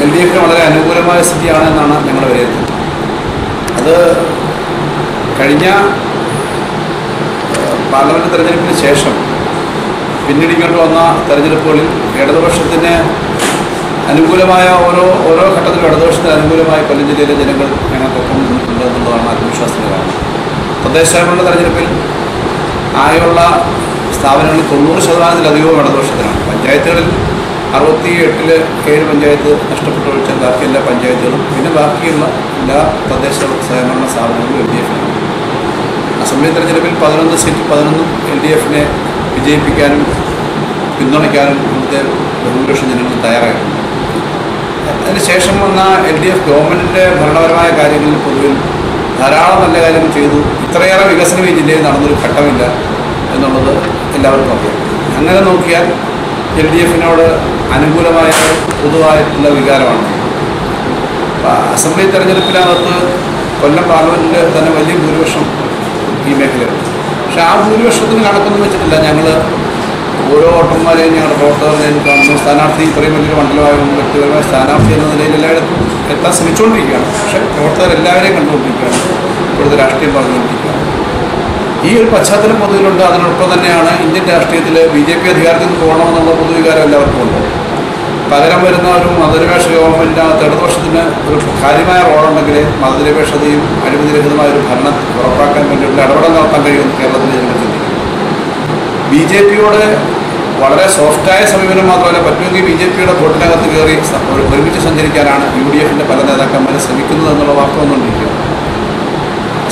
LDFന് വളരെ അനുകൂലമായ സ്ഥിതിയാണെന്നാണ് ഞങ്ങളുടെ വിലയിരുത്തൽ. അത് കഴിഞ്ഞ പാർലമെൻറ്റ് തെരഞ്ഞെടുപ്പിന് ശേഷം പിന്നീട് ഇങ്ങോട്ട് വന്ന തെരഞ്ഞെടുപ്പുകളിൽ ഇടതുപക്ഷത്തിന് അനുകൂലമായ ഓരോ ഘട്ടത്തിലും ഇടതുപക്ഷത്തിന് അനുകൂലമായ കൊല്ലം ജില്ലയിലെ ജനങ്ങൾ ഞങ്ങൾക്കൊപ്പം നിന്നിട്ടുണ്ട് എന്നുള്ളതാണ് ആത്മവിശ്വാസത്തിൻ്റെ കാരണം. തദ്ദേശഭരണ തെരഞ്ഞെടുപ്പിൽ ആകെയുള്ള സ്ഥാപനങ്ങളിൽ 90%-ലധികവും ഇടതുപക്ഷത്തിനാണ്. പഞ്ചായത്തുകളിൽ 68-ൽ 7 പഞ്ചായത്ത് നഷ്ടപ്പെട്ടു ഒഴിച്ചാൽ ബാക്കി എല്ലാ പഞ്ചായത്തുകളും പിന്നെ ബാക്കിയുള്ള എല്ലാ തദ്ദേശ സ്വയംഭരണ സ്ഥാപനങ്ങളും LDFനാണ്. അസംബ്ലി തെരഞ്ഞെടുപ്പിൽ 11 സീറ്റ് 11 LDFനെ വിജയിപ്പിക്കാനും പിന്തുണയ്ക്കാനും ഇവിടുത്തെ ബഹുഭൂരിപക്ഷം ജനങ്ങൾ തയ്യാറായിട്ടുണ്ട്. അതിനുശേഷം വന്ന LDF ഗവൺമെൻറ്റിൻ്റെ ഭരണപരമായ കാര്യങ്ങളിൽ പൊതുവിൽ ധാരാളം നല്ല കാര്യങ്ങൾ ചെയ്തു. ഇത്രയേറെ വികസനം ഈ ജില്ലയിൽ നടന്നൊരു ഘട്ടമില്ല എന്നുള്ളത് എല്ലാവർക്കും അറിയാം. അങ്ങനെ നോക്കിയാൽ LDFനോട് അനുകൂലമായ പൊതുവായിട്ടുള്ള വികാരമാണ്. അസംബ്ലി തെരഞ്ഞെടുപ്പിനകത്ത് കൊല്ലം പാർലമെൻറ്റിൽ തന്നെ വലിയ ഭൂരിപക്ഷം ഈ മേഖലയുണ്ട്. പക്ഷേ ആ ഭൂരിപക്ഷത്തിന് കണക്കൊന്നും വെച്ചിട്ടില്ല. ഞങ്ങൾ ഓരോ വോട്ടർമാരെയും ഞങ്ങളുടെ പ്രവർത്തകരെയും കാണുന്നു. സ്ഥാനാർത്ഥി ഇത്രയും വലിയൊരു മണ്ഡലമായതുകൊണ്ട് വ്യക്തിപരമായ സ്ഥാനാർത്ഥി എന്ന നിലയിൽ എല്ലായിടത്തും എത്താൻ ശ്രമിച്ചുകൊണ്ടിരിക്കുകയാണ്. പക്ഷേ പ്രവർത്തകരെല്ലാവരെയും കണ്ടുകൊണ്ടിരിക്കുകയാണ്, ഇവിടുത്തെ രാഷ്ട്രീയം പറഞ്ഞുകൊണ്ടിരിക്കുകയാണ്. ഈ ഒരു പശ്ചാത്തലം പൊതുവിലുണ്ട്. അതിനൊപ്പം തന്നെയാണ് ഇന്ത്യൻ രാഷ്ട്രീയത്തിൽ BJP അധികാരത്തിൽ നിന്ന് പോകണമെന്നുള്ള പൊതുവികാരം എല്ലാവർക്കും ഉണ്ട്. പകരം വരുന്ന ഒരു മതനിരപേക്ഷ ഗവൺമെൻറ്റിനകത്ത് ഇടതുപക്ഷത്തിന് ഒരു കാര്യമായ റോളുണ്ടെങ്കിൽ മതനിരപേക്ഷതയും അഴിമതിരഹിതമായ ഒരു ഭരണം ഉറപ്പാക്കാൻ വേണ്ടിയുള്ള ഇടപെടൽ നടത്താൻ കഴിയുമെന്ന് കേരളത്തിൽ ജനങ്ങൾ ചിന്തിക്കും. BJPയോട് വളരെ സോഫ്റ്റായ സമീപനം മാത്രമല്ല, പറ്റുമെങ്കിൽ BJPയുടെ വോട്ടിനകത്ത് കയറി ഒരുമിച്ച് സഞ്ചരിക്കാനാണ് UDFൻ്റെ പല നേതാക്കന്മാരെ ശ്രമിക്കുന്നത് എന്നുള്ള വാർത്ത വന്നുകൊണ്ടിരിക്കുക.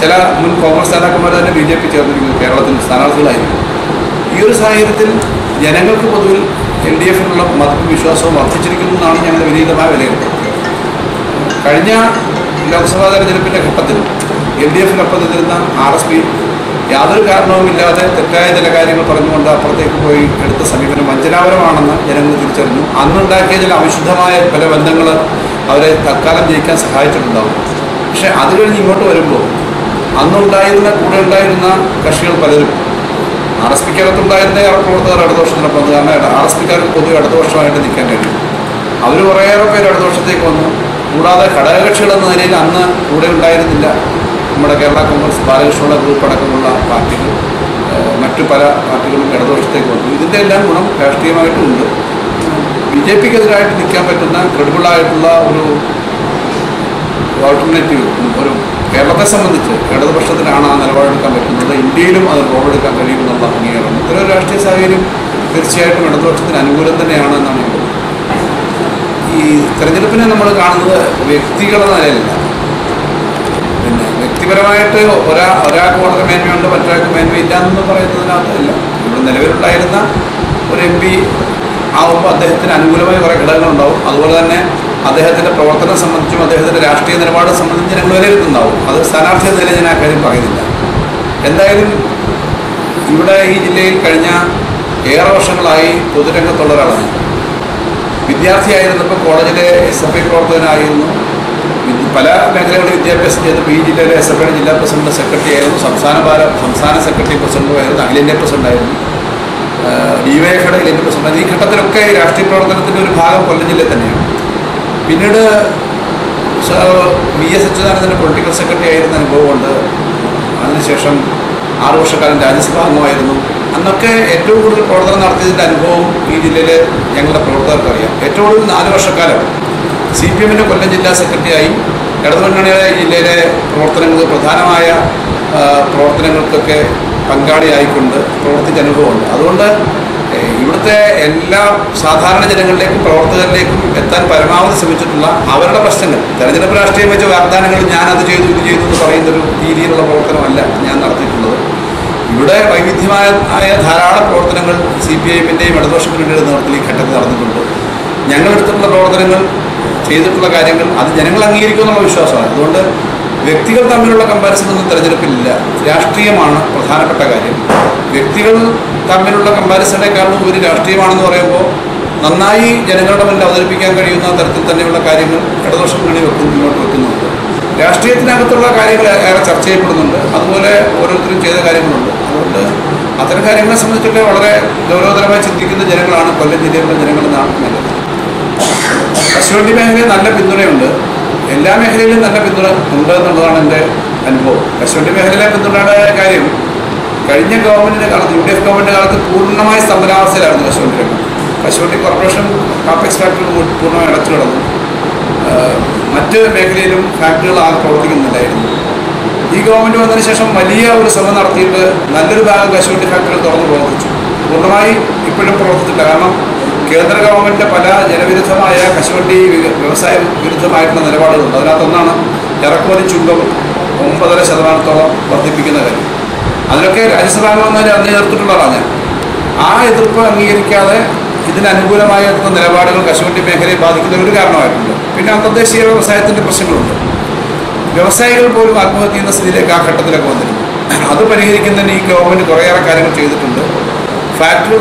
ചില മുൻ കോൺഗ്രസ് നേതാക്കന്മാർ തന്നെ BJP ചേർന്നിരിക്കുന്നു, കേരളത്തിൽ സ്ഥാനാർത്ഥികളായിരിക്കും. ഈ ഒരു സാഹചര്യത്തിൽ ജനങ്ങൾക്ക് പൊതുവിൽ LDFനുള്ള മതവും വിശ്വാസവും വർദ്ധിച്ചിരിക്കുന്നു എന്നാണ് ഞങ്ങളുടെ വിനീതമായ വിലയിരുത്തൽ. കഴിഞ്ഞ ലോക്സഭാ തെരഞ്ഞെടുപ്പിൻ്റെ ഘട്ടത്തിൽ LDFനൊപ്പം നിന്നിരുന്ന RSP യാതൊരു കാരണവുമില്ലാതെ തെറ്റായ ചില കാര്യങ്ങൾ പറഞ്ഞുകൊണ്ട് അപ്പുറത്തേക്ക് പോയി എടുത്ത സമീപനം വഞ്ചനാപരമാണെന്ന് ജനങ്ങൾ തിരിച്ചറിഞ്ഞു. അന്നുണ്ടാക്കിയ ചില അവിശുദ്ധമായ പല ബന്ധങ്ങൾ അവരെ തൽക്കാലം ജയിക്കാൻ സഹായിച്ചിട്ടുണ്ടാവും. പക്ഷേ അത് കഴിഞ്ഞ് ഇങ്ങോട്ട് വരുമ്പോൾ കൂടെ ഉണ്ടായിരുന്ന കക്ഷികൾ പലരും RSPക്കകത്തുണ്ടായിരുന്ന പ്രവർത്തകർ ഇടതുപക്ഷത്തിനൊപ്പം, കാരണം RSPക്കാർക്ക് പൊതുവെ ഇടതുപക്ഷമായിട്ട് നിൽക്കാൻ കഴിയും. അവർ കുറേയേറെ പേര് ഇടതുപക്ഷത്തേക്ക് വന്നു. കൂടാതെ ഘടകകക്ഷികളെന്ന നിലയിൽ അന്ന് കൂടെ ഉണ്ടായിരുന്നില്ല നമ്മുടെ കേരള കോൺഗ്രസ്, ബാലകൃഷ്ണയുടെ ഗ്രൂപ്പ് അടക്കമുള്ള പാർട്ടികൾ, മറ്റു പല പാർട്ടികളും ഇടതുപക്ഷത്തേക്ക് വന്നു. ഇതിൻ്റെ എല്ലാം ഗുണം രാഷ്ട്രീയമായിട്ടും ഉണ്ട്. BJPക്കെതിരായിട്ട് നിൽക്കാൻ പറ്റുന്ന ക്രെഡിബിളായിട്ടുള്ള ഒരു ഓൾട്ടർനേറ്റീവ് ഒരു കേരളത്തെ സംബന്ധിച്ച് ഇടതുപക്ഷത്തിനാണ് ആ നിലപാടെടുക്കാൻ പറ്റുന്നത്. ഇന്ത്യയിലും അത് റോളെടുക്കാൻ കഴിയുമെന്നുള്ള അംഗീകാരം. ഇത്തരം ഒരു രാഷ്ട്രീയ സാഹചര്യം തീർച്ചയായിട്ടും ഇടതുപക്ഷത്തിന് അനുകൂലം തന്നെയാണ് എന്നാണ് ഞാൻ പറയുന്നത്. ഈ തെരഞ്ഞെടുപ്പിനെ നമ്മൾ കാണുന്നത് വ്യക്തികളുടെ നിലയിലല്ല. പിന്നെ വ്യക്തിപരമായിട്ട് ഒരാൾക്ക് വളരെ മേന്മയുണ്ട്, മറ്റൊരാൾക്ക് മേന്മയില്ല എന്ന് പറയുന്നതിനകത്തല്ല. ഇവിടെ നിലവിലുണ്ടായിരുന്ന ഒരു MP ആവുമ്പോൾ അദ്ദേഹത്തിന് അനുകൂലമായ കുറേ ഘടകങ്ങളുണ്ടാവും. അതുപോലെ തന്നെ അദ്ദേഹത്തിൻ്റെ പ്രവർത്തനം സംബന്ധിച്ചും അദ്ദേഹത്തിൻ്റെ രാഷ്ട്രീയ നിലപാട് സംബന്ധിച്ച് ഞങ്ങൾ വിലയിരുത്തുന്നുണ്ടാവും. അത് സ്ഥാനാർത്ഥി എന്ന നിലയിൽ ഞാൻ ആ കാര്യം പറയുന്നില്ല. എന്തായാലും ഇവിടെ ഈ ജില്ലയിൽ കഴിഞ്ഞ ഏറെ വർഷങ്ങളായി പൊതുരംഗത്തുള്ള ഒരാളാണ്. വിദ്യാർത്ഥിയായിരുന്നപ്പോൾ കോളേജിലെ SFI പ്രവർത്തകനായിരുന്നു. പല മേഖലകളിൽ വിദ്യാഭ്യാസം ചെയ്തപ്പോൾ ഈ ജില്ലയിലെ SFIയുടെ ജില്ലാ പ്രസിഡന്റ് സെക്രട്ടറി ആയിരുന്നു, സംസ്ഥാന സെക്രട്ടറി പ്രസിഡന്റുമായിരുന്നു, അഖിലേന്ത്യാ പ്രസിഡന്റായിരുന്നു, DYFയുടെ അഖിലേന്ത്യാ പ്രസിഡന്റ്. ഈ ഘട്ടത്തിലൊക്കെ രാഷ്ട്രീയ പ്രവർത്തനത്തിൻ്റെ ഒരു ഭാഗം കൊല്ലം ജില്ലയിൽ തന്നെയാണ്. പിന്നീട് VS അച്യുതാനന്ദൻ്റെ പൊളിറ്റിക്കൽ സെക്രട്ടറി ആയിരുന്ന അനുഭവമുണ്ട്. അതിനുശേഷം 6 വർഷക്കാലം രാജ്യസഭാ അംഗമായിരുന്നു. അന്നൊക്കെ ഏറ്റവും കൂടുതൽ പ്രവർത്തനം നടത്തിയതിൻ്റെ അനുഭവം ഈ ജില്ലയിലെ ഞങ്ങളുടെ പ്രവർത്തകർക്ക് അറിയാം. ഏറ്റവും കൂടുതൽ 4 വർഷക്കാലം CPMൻ്റെ കൊല്ലം ജില്ലാ സെക്രട്ടറിയായി ഇടതുമുന്നണിയുടെ ജില്ലയിലെ പ്രധാനമായ പ്രവർത്തനങ്ങൾക്കൊക്കെ പങ്കാളിയായിക്കൊണ്ട് പ്രവർത്തിച്ച അനുഭവമുണ്ട്. അതുകൊണ്ട് ഇവിടുത്തെ എല്ലാ സാധാരണ ജനങ്ങളിലേക്കും പ്രവർത്തകരിലേക്കും എത്താൻ പരമാവധി ശ്രമിച്ചിട്ടുള്ള അവരുടെ പ്രശ്നങ്ങൾ, തെരഞ്ഞെടുപ്പ് രാഷ്ട്രീയം വെച്ച വാഗ്ദാനങ്ങൾ ഞാനത് ചെയ്തു ഇത് ചെയ്തു എന്ന് പറയുന്നൊരു രീതിയിലുള്ള പ്രവർത്തനമല്ല ഞാൻ നടത്തിയിട്ടുള്ളത്. ഇവിടെ വൈവിധ്യമായ ധാരാളം പ്രവർത്തനങ്ങൾ CPIഎമ്മിൻ്റെയും ഇടതുപക്ഷ മുന്നണിയുടെ നേതൃത്വത്തിൽ ഈ ഘട്ടത്തിൽ നടന്നിട്ടുണ്ട്. ഞങ്ങളെടുത്തിട്ടുള്ള പ്രവർത്തനങ്ങൾ, ചെയ്തിട്ടുള്ള കാര്യങ്ങൾ അത് ജനങ്ങൾ അംഗീകരിക്കുമെന്നുള്ള വിശ്വാസമാണ്. അതുകൊണ്ട് വ്യക്തികൾ തമ്മിലുള്ള കമ്പാരിസണൊന്നും തെരഞ്ഞെടുപ്പിലില്ല. രാഷ്ട്രീയമാണ് പ്രധാനപ്പെട്ട കാര്യം. വ്യക്തികൾ തമ്മിലുള്ള കമ്പാരിസണേക്കാളും ഒരു രാഷ്ട്രീയമാണെന്ന് പറയുമ്പോൾ നന്നായി ജനങ്ങളുടെ മുന്നിൽ അവതരിപ്പിക്കാൻ കഴിയുന്ന തരത്തിൽ തന്നെയുള്ള കാര്യങ്ങൾ ഇടതുപക്ഷ മുന്നണി മുന്നോട്ട് വെക്കുന്നുണ്ട്. രാഷ്ട്രീയത്തിനകത്തുള്ള കാര്യങ്ങൾ ഏറെ ചർച്ച ചെയ്യപ്പെടുന്നുണ്ട്. അതുപോലെ ഓരോരുത്തരും ചെയ്ത കാര്യങ്ങളുണ്ട്. അതുകൊണ്ട് അത്തരം കാര്യങ്ങളെ സംബന്ധിച്ചൊക്കെ വളരെ ഗൗരവതരമായി ചിന്തിക്കുന്ന ജനങ്ങളാണ് കൊല്ലം ജില്ലയിലുള്ള ജനങ്ങളെന്നാണ് നല്ലത്. കശുവണ്ടി മേഖലയിൽ നല്ല പിന്തുണയുണ്ട്. എല്ലാ മേഖലയിലും നല്ല പിന്തുണ ഉണ്ട് എന്നുള്ളതാണ് എൻ്റെ അനുഭവം. കശുവണ്ടി മേഖലയിലെ പിന്തുണയുടെ കാര്യം കഴിഞ്ഞ ഗവൺമെൻറ്റിൻ്റെ കാലത്ത്, UDF ഗവൺമെൻറ് കാലത്ത് പൂർണ്ണമായി സ്തംഭനാവസ്ഥയിലായിരുന്നു കശുവണ്ടി രംഗം. കശുവണ്ടി കോർപ്പറേഷൻ കാപ്പെക്സ് ഫാക്ടറി പൂർണ്ണമായി അടച്ചു കിടന്നു. മറ്റ് മേഖലയിലും ഫാക്ടറികൾ ആകെ പ്രവർത്തിക്കുന്നില്ലായിരുന്നു. ഈ ഗവൺമെൻറ് വന്നതിന് ശേഷം വലിയ ഒരു ശ്രമം നടത്തിയിട്ട് നല്ലൊരു ഭാഗം കശുവണ്ടി ഫാക്ടറികൾ തുറന്ന് പ്രവർത്തിച്ചു. പൂർണ്ണമായി ഇപ്പോഴും പ്രവർത്തിച്ചില്ല. കാരണം കേന്ദ്ര ഗവൺമെൻറ്റിൻ്റെ പല ജനവിരുദ്ധമായ കശുവണ്ടി വ്യവസായ വിരുദ്ധമായിട്ടുള്ള നിലപാടുകളുണ്ട്. അതിനകത്തൊന്നാണ് ഇറക്കുമതി ചുങ്കം 9.5% വർദ്ധിപ്പിക്കുന്ന കാര്യം. അതിലൊക്കെ രാജ്യസഭാംഗമെന്നതിന് അന്ന് എതിർത്തിട്ടുള്ളതാണ് ഞാൻ. ആ എതിർപ്പ് അംഗീകരിക്കാതെ ഇതിനനുകൂലമായ നിലപാടുകൾ കശുവണ്ടി മേഖലയെ ബാധിക്കുന്ന ഒരു കാരണമായിട്ടുണ്ട്. പിന്നെ അന്തർദേശീയ വ്യവസായത്തിൻ്റെ പ്രശ്നങ്ങളുണ്ട്. വ്യവസായികൾ പോലും ആത്മഹത്യ ചെയ്യുന്ന സ്ഥിതിയിലേക്ക് ആ ഘട്ടത്തിലൊക്കെ വന്നിട്ടുണ്ട്. അത് പരിഹരിക്കുന്നതിന് ഈ ഗവൺമെൻറ് കുറേയേറെ കാര്യങ്ങൾ ചെയ്തിട്ടുണ്ട്. ഫാക്ടറികൾ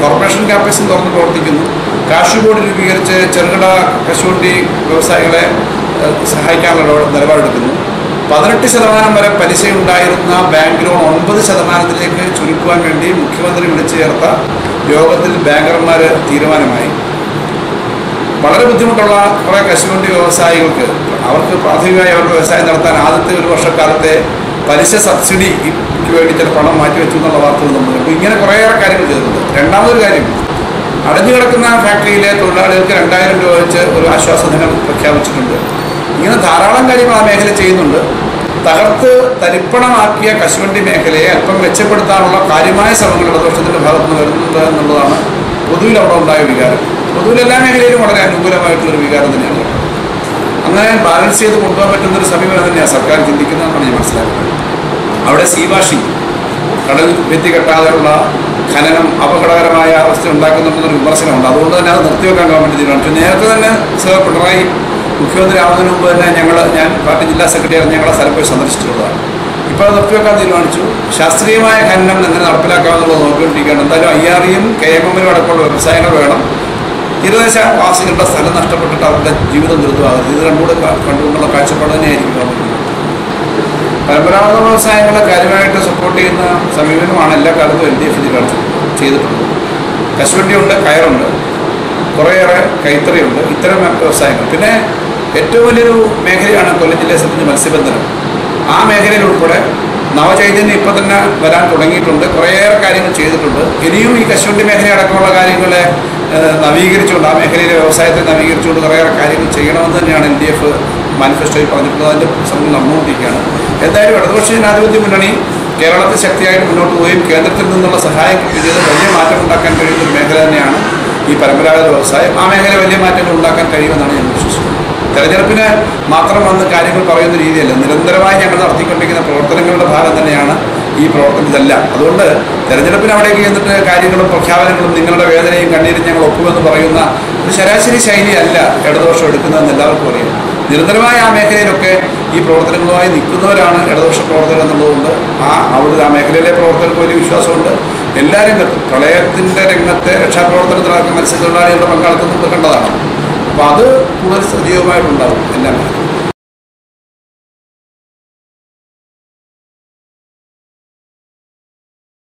കോർപ്പറേഷൻ കാപ്പക്സും തുറന്ന് പ്രവർത്തിക്കുന്നു. കാഷ്യൂ ബോർഡ് രൂപീകരിച്ച് ചെറുകിട കശുവണ്ടി വ്യവസായികളെ സഹായിക്കാനുള്ള നിലപാടെടുക്കുന്നു. 18% വരെ പലിശയുണ്ടായിരുന്ന ബാങ്ക് ലോൺ 9% ചുരുക്കുവാൻ വേണ്ടി മുഖ്യമന്ത്രി വിളിച്ചു ചേർത്ത യോഗത്തിൽ ബാങ്കർമാർ തീരുമാനമായി. വളരെ ബുദ്ധിമുട്ടുള്ള കുറേ കശുവണ്ടി വ്യവസായികൾക്ക് അവർക്ക് പ്രാഥമികമായി അവരുടെ വ്യവസായം നടത്താൻ ആദ്യത്തെ ഒരു വർഷക്കാലത്തെ പലിശ സബ്സിഡിക്ക് വേണ്ടി ചില പണം മാറ്റിവെച്ചു എന്നുള്ള വാർത്തകൾ നമ്മൾ കണ്ടു. ഇങ്ങനെ കുറേയേറെ കാര്യങ്ങൾ ചെയ്തിട്ടുണ്ട്. രണ്ടാമതൊരു കാര്യം, അടഞ്ഞു കിടക്കുന്ന ഫാക്ടറിയിലെ തൊഴിലാളികൾക്ക് 2000 രൂപ വെച്ച് ഒരു ആശ്വാസധനം പ്രഖ്യാപിച്ചിട്ടുണ്ട്. ഇങ്ങനെ ധാരാളം കാര്യങ്ങൾ ആ മേഖല ചെയ്യുന്നുണ്ട്. തകർത്ത് തരിപ്പണമാക്കിയ കശുവണ്ടി മേഖലയെ അല്പം മെച്ചപ്പെടുത്താനുള്ള കാര്യമായ ശ്രമങ്ങൾ ഇടതുപക്ഷത്തിൻ്റെ ഭാഗത്ത് നിന്ന് വരുന്നുണ്ട് എന്നുള്ളതാണ് പൊതുവിൽ അവിടെ ഉണ്ടായ വികാരം. പൊതുവിൽ എല്ലാ മേഖലയിലും വളരെ അനുകൂലമായിട്ടുള്ളൊരു വികാരം തന്നെയാണ്. അങ്ങനെ ബാലൻസ് ചെയ്ത് കൊണ്ടുപോകാൻ പറ്റുന്നൊരു സമീപനം തന്നെയാണ് സർക്കാർ ചിന്തിക്കുന്നതെന്നാണ് ഞാൻ മനസ്സിലാക്കുന്നത്. അവിടെ സീവാഷിംഗ്, കടൽ ഭിത്തി കെട്ടാതെയുള്ള ഖനനം അപകടകരമായ അവസ്ഥ ഉണ്ടാക്കുന്നുണ്ടെന്നൊരു വിമർശനമുണ്ട്. അതുകൊണ്ട് തന്നെ അത് നിർത്തിവെക്കാൻ ഗവൺമെൻറ് തീരുമാനിച്ചു. നേരത്തെ തന്നെ സർ പിണറായി മുഖ്യമന്ത്രി ആവുന്നതിന് മുമ്പ് തന്നെ ഞാൻ പാർട്ടി ജില്ലാ സെക്രട്ടറി ഞങ്ങളെ സ്ഥലം പോയി സന്ദർശിച്ചിട്ടുള്ളതാണ്. ഇപ്പോൾ അത് നിർത്തിവെക്കാൻ തീരുമാനിച്ചു. ശാസ്ത്രീയമായ ഖനനം എങ്ങനെ നടപ്പിലാക്കാമെന്നുള്ളത് നോക്കിക്കൊണ്ടിരിക്കുകയാണ്. എന്തായാലും IREയും KMM അടക്കമുള്ള വ്യവസായങ്ങൾ വേണം. തീരദേശവാസികളുടെ സ്ഥലം നഷ്ടപ്പെട്ടിട്ട് അവരുടെ ജീവിതം ദുരിതമാകുന്നത്. ഇത് കണ്ടുകൊണ്ടുള്ള കാഴ്ചപ്പാട് തന്നെയായിരിക്കും. പരമ്പരാഗത വ്യവസായങ്ങളെ കാര്യമായിട്ട് സപ്പോർട്ട് ചെയ്യുന്ന സമീപനമാണ് എല്ലാ കാലത്തും LDF ചെയ്തിട്ടുള്ളത്. കശുവണ്ടിയുണ്ട്, കയറുണ്ട്, കുറേയേറെ കൈത്തറിയുണ്ട്, ഇത്തരം വ്യവസായങ്ങൾ. പിന്നെ ഏറ്റവും വലിയൊരു മേഖലയാണ് കൊല്ലം ജില്ലയെ സംബന്ധിച്ച് മത്സ്യബന്ധനം. ആ മേഖലയിൽ ഉൾപ്പെടെ നവചൈതന്യം ഇപ്പോൾ തന്നെ വരാൻ തുടങ്ങിയിട്ടുണ്ട്. കുറേയേറെ കാര്യങ്ങൾ ചെയ്തിട്ടുണ്ട്. ഇനിയും ഈ കശുവണ്ടി മേഖല അടക്കമുള്ള കാര്യങ്ങളെ നവീകരിച്ചുകൊണ്ട്, ആ മേഖലയിലെ വ്യവസായത്തെ നവീകരിച്ചുകൊണ്ട് കുറേയേറെ കാര്യങ്ങൾ ചെയ്യണമെന്ന് തന്നെയാണ് LDF മാനിഫെസ്റ്റോയിൽ പറഞ്ഞിട്ടുള്ളത്. അതിൻ്റെ ശ്രമം നടന്നുകൊണ്ടിരിക്കുകയാണ്. എന്തായാലും ഇടതുപക്ഷ ജനാധിപത്യ മുന്നണി കേരളത്തിൽ ശക്തിയായിട്ട് മുന്നോട്ട് പോവുകയും കേന്ദ്രത്തിൽ നിന്നുള്ള സഹായം കിട്ടിയത് വലിയ മാറ്റം ഉണ്ടാക്കാൻ കഴിയുന്ന ഒരു മേഖല തന്നെയാണ് ഈ പരമ്പരാഗത വ്യവസായം. ആ മേഖല വലിയ മാറ്റങ്ങൾ ഉണ്ടാക്കാൻ കഴിയുമെന്നാണ് ഞാൻ വിശ്വസിക്കുന്നത്. തെരഞ്ഞെടുപ്പിന് മാത്രം വന്ന് കാര്യങ്ങൾ പറയുന്ന രീതിയല്ല, നിരന്തരമായി ഞങ്ങൾ നടത്തിക്കൊണ്ടിരിക്കുന്ന പ്രവർത്തനങ്ങളുടെ ഭാഗം തന്നെയാണ് ഈ പ്രവർത്തനം. ഇതല്ല, അതുകൊണ്ട് തെരഞ്ഞെടുപ്പിന് അവിടേക്ക് ചെന്നിട്ട് കാര്യങ്ങളും പ്രഖ്യാപനങ്ങളും നിങ്ങളുടെ വേദനയും കണ്ണീരും ഞങ്ങൾ ഒപ്പുമെന്ന് പറയുന്ന ഒരു ശരാശരി ശൈലിയല്ല ഇടതുപക്ഷം എടുക്കുന്നതെന്ന് എല്ലാവർക്കും അറിയാം. നിരന്തരമായ ആ മേഖലയിലൊക്കെ ഈ പ്രവർത്തനങ്ങളുമായി നിൽക്കുന്നവരാണ് ഇടതുപക്ഷ പ്രവർത്തകർ എന്നുള്ളതുകൊണ്ട് ആ മേഖലയിലെ പ്രവർത്തകർക്ക് വലിയ വിശ്വാസമുണ്ട്. എല്ലാ രംഗത്തും, പ്രളയത്തിൻ്റെ രംഗത്തെ രക്ഷാപ്രവർത്തനത്തിലൊക്കെ മത്സ്യത്തൊഴിലാളികളുടെ പങ്കാളിത്തം നമ്മൾ കണ്ടതാണ്. അപ്പോൾ അത് കൂടുതൽ സജീവമായിട്ടുണ്ടാകും എല്ലാ